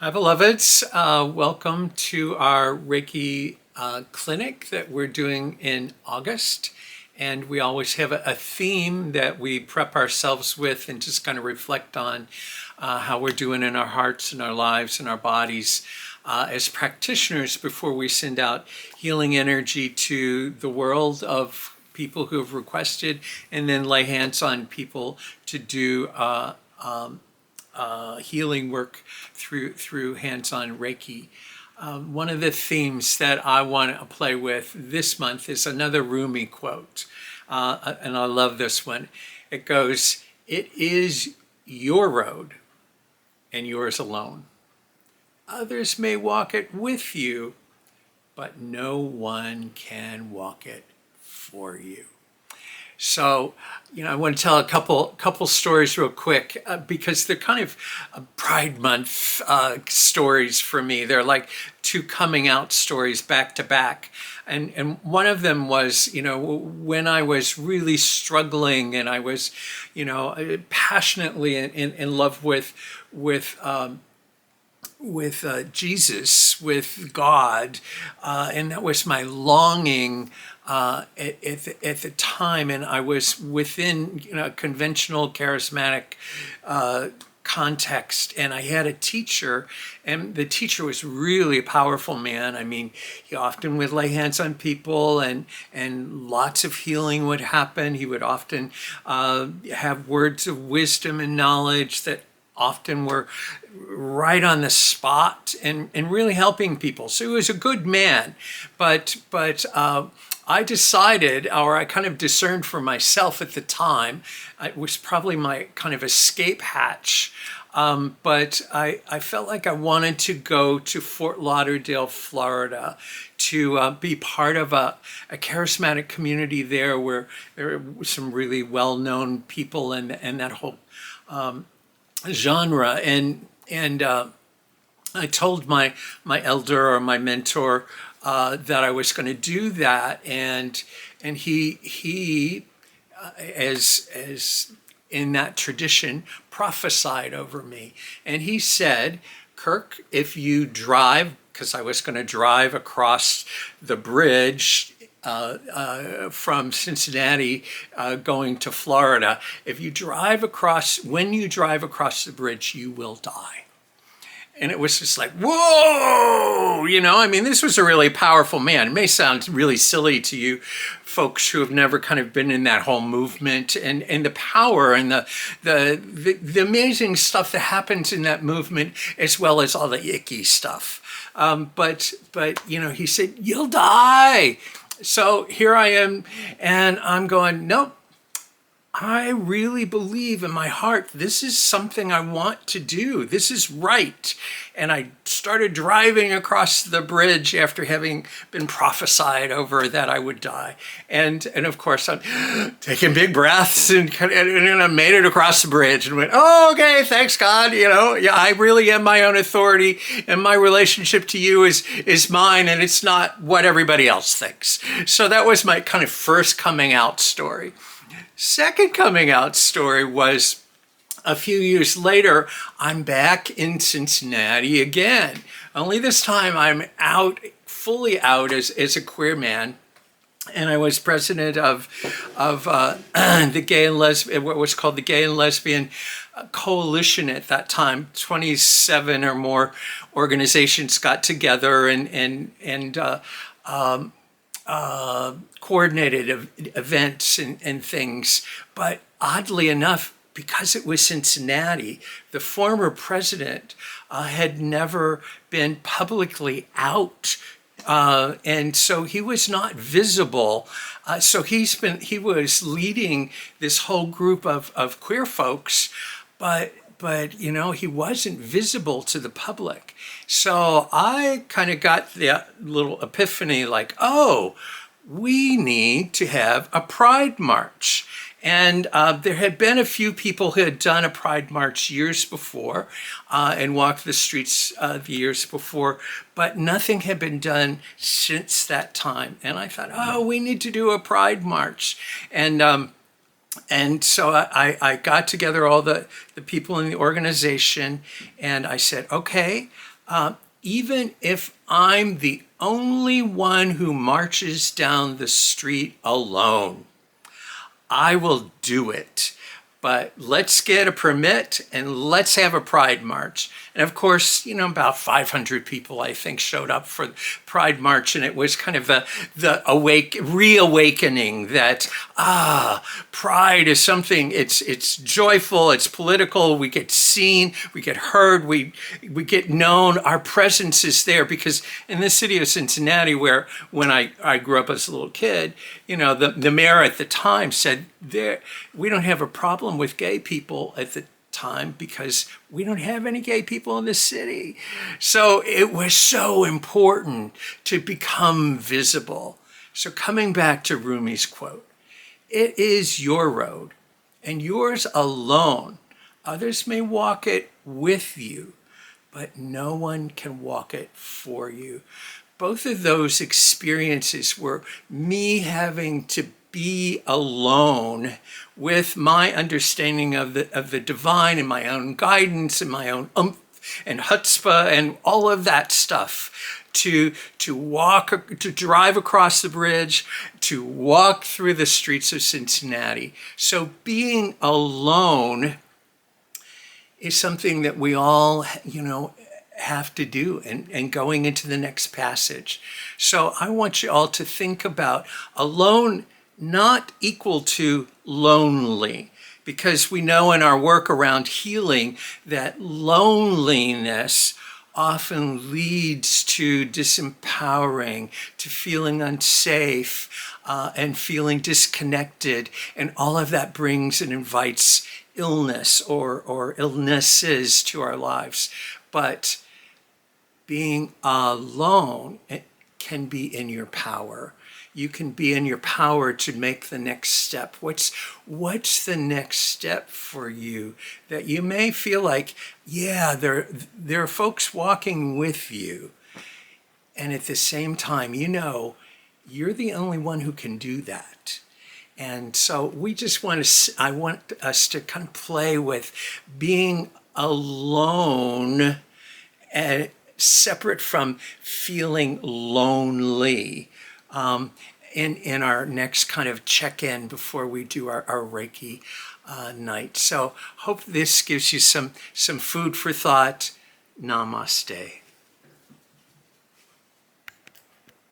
Hi, beloveds. Welcome to our Reiki clinic that we're doing in August. And we always have a theme that we prep ourselves with and just kind of reflect on how we're doing in our hearts and our lives and our bodies as practitioners before we send out healing energy to the world of people who have requested, and then lay hands on people to do healing work through hands-on Reiki. One of the themes that I want to play with this month is another Rumi quote, and I love this one. It goes, "It is your road and yours alone. Others may walk it with you, but no one can walk it for you." So, I want to tell a couple stories real quick because they're kind of Pride Month stories for me. They're like two coming out stories back to back. And one of them was, when I was really struggling and I was, passionately in love with Jesus, with God, and that was my longing at the time. And I was within conventional charismatic context, and I had a teacher, and the teacher was really a powerful man. I mean, he often would lay hands on people, and lots of healing would happen. He would often have words of wisdom and knowledge that often were right on the spot and really helping people. So he was a good man, but I decided, or I kind of discerned for myself at the time, it was probably my kind of escape hatch. But I felt like I wanted to go to Fort Lauderdale, Florida, to be part of a charismatic community there where there were some really well-known people and that whole genre. And I told my elder or my mentor that I was going to do that, and he as in that tradition prophesied over me, and he said, "Kirk, if you drive," because I was going to drive across the bridge from Cincinnati going to Florida, when you drive across the bridge, you will die." And it was just like, whoa, I mean, this was a really powerful man. It may sound really silly to you folks who have never kind of been in that whole movement, and the power and the amazing stuff that happens in that movement, as well as all the icky stuff. But he said, "You'll die." So here I am, and I'm going, nope. I really believe in my heart, this is something I want to do. This is right. And I started driving across the bridge after having been prophesied over that I would die. And of course, I'm taking big breaths and I made it across the bridge and went, "Oh, okay, thanks God. Yeah, I really am my own authority, and my relationship to you is mine, and it's not what everybody else thinks." So that was my kind of first coming out story. Second coming out story was a few years later. I'm back in Cincinnati again. Only this time I'm fully out as a queer man. And I was president of the gay and lesbian, what was called the Gay and Lesbian Coalition at that time. 27 or more organizations got together and coordinated events and things. But oddly enough, because it was Cincinnati, the former president had never been publicly out. And so he was not visible. So he was leading this whole group of queer folks, but he wasn't visible to the public. So I kind of got the little epiphany, like, oh, we need to have a Pride March. And there had been a few people who had done a Pride March years before and walked the streets the years before, but nothing had been done since that time. And I thought, oh, we need to do a Pride March. And And so I got together all the people in the organization, and I said, okay, even if I'm the only one who marches down the street alone, I will do it. But let's get a permit and let's have a Pride March. And of course, about 500 people, I think, showed up for Pride March. And it was kind of the reawakening that, Pride is something, it's joyful, it's political, we get seen, we get heard, we get known, our presence is there. Because in the city of Cincinnati, where when I grew up as a little kid, the mayor at the time said, we don't have a problem with gay people at the time because we don't have any gay people in the city. So it was so important to become visible. So coming back to Rumi's quote, it is your road and yours alone. Others may walk it with you, but no one can walk it for you. Both of those experiences were me having to be alone with my understanding of the divine and my own guidance and my own and chutzpah and all of that stuff to drive across the bridge, to walk through the streets of Cincinnati. So being alone is something that we all, have to do and going into the next passage. So I want you all to think about alone not equal to lonely, because we know in our work around healing that loneliness often leads to disempowering, to feeling unsafe, and feeling disconnected. And all of that brings and invites illness or illnesses to our lives. But being alone, it can be in your power. You can be in your power to make the next step. What's the next step for you that you may feel like, there are folks walking with you, and at the same time, you're the only one who can do that. And so I want us to kind of play with being alone and separate from feeling lonely. In our next kind of check-in before we do our Reiki night. So hope this gives you some food for thought. Namaste.